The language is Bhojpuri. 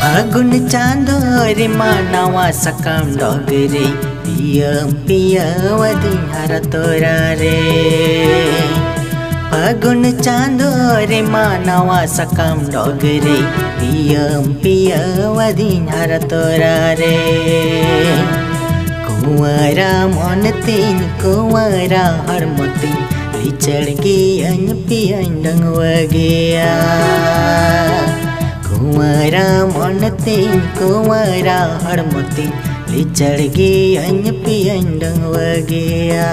फागुन चांदो रे मानवा सकम डोगरे पियम पियवदी हर तोरा रे। फागुन चांदो रे मानवा सकम डोगरे पियम पियवदी हर तोरा रे। कुंवरा मन तीन कुंवरा हर मती लिचड़ गया पियन डंगवा गया। कुंवरा मन तीन कुंवरा हर मती लिचड़ गया पियन डंगवा गया।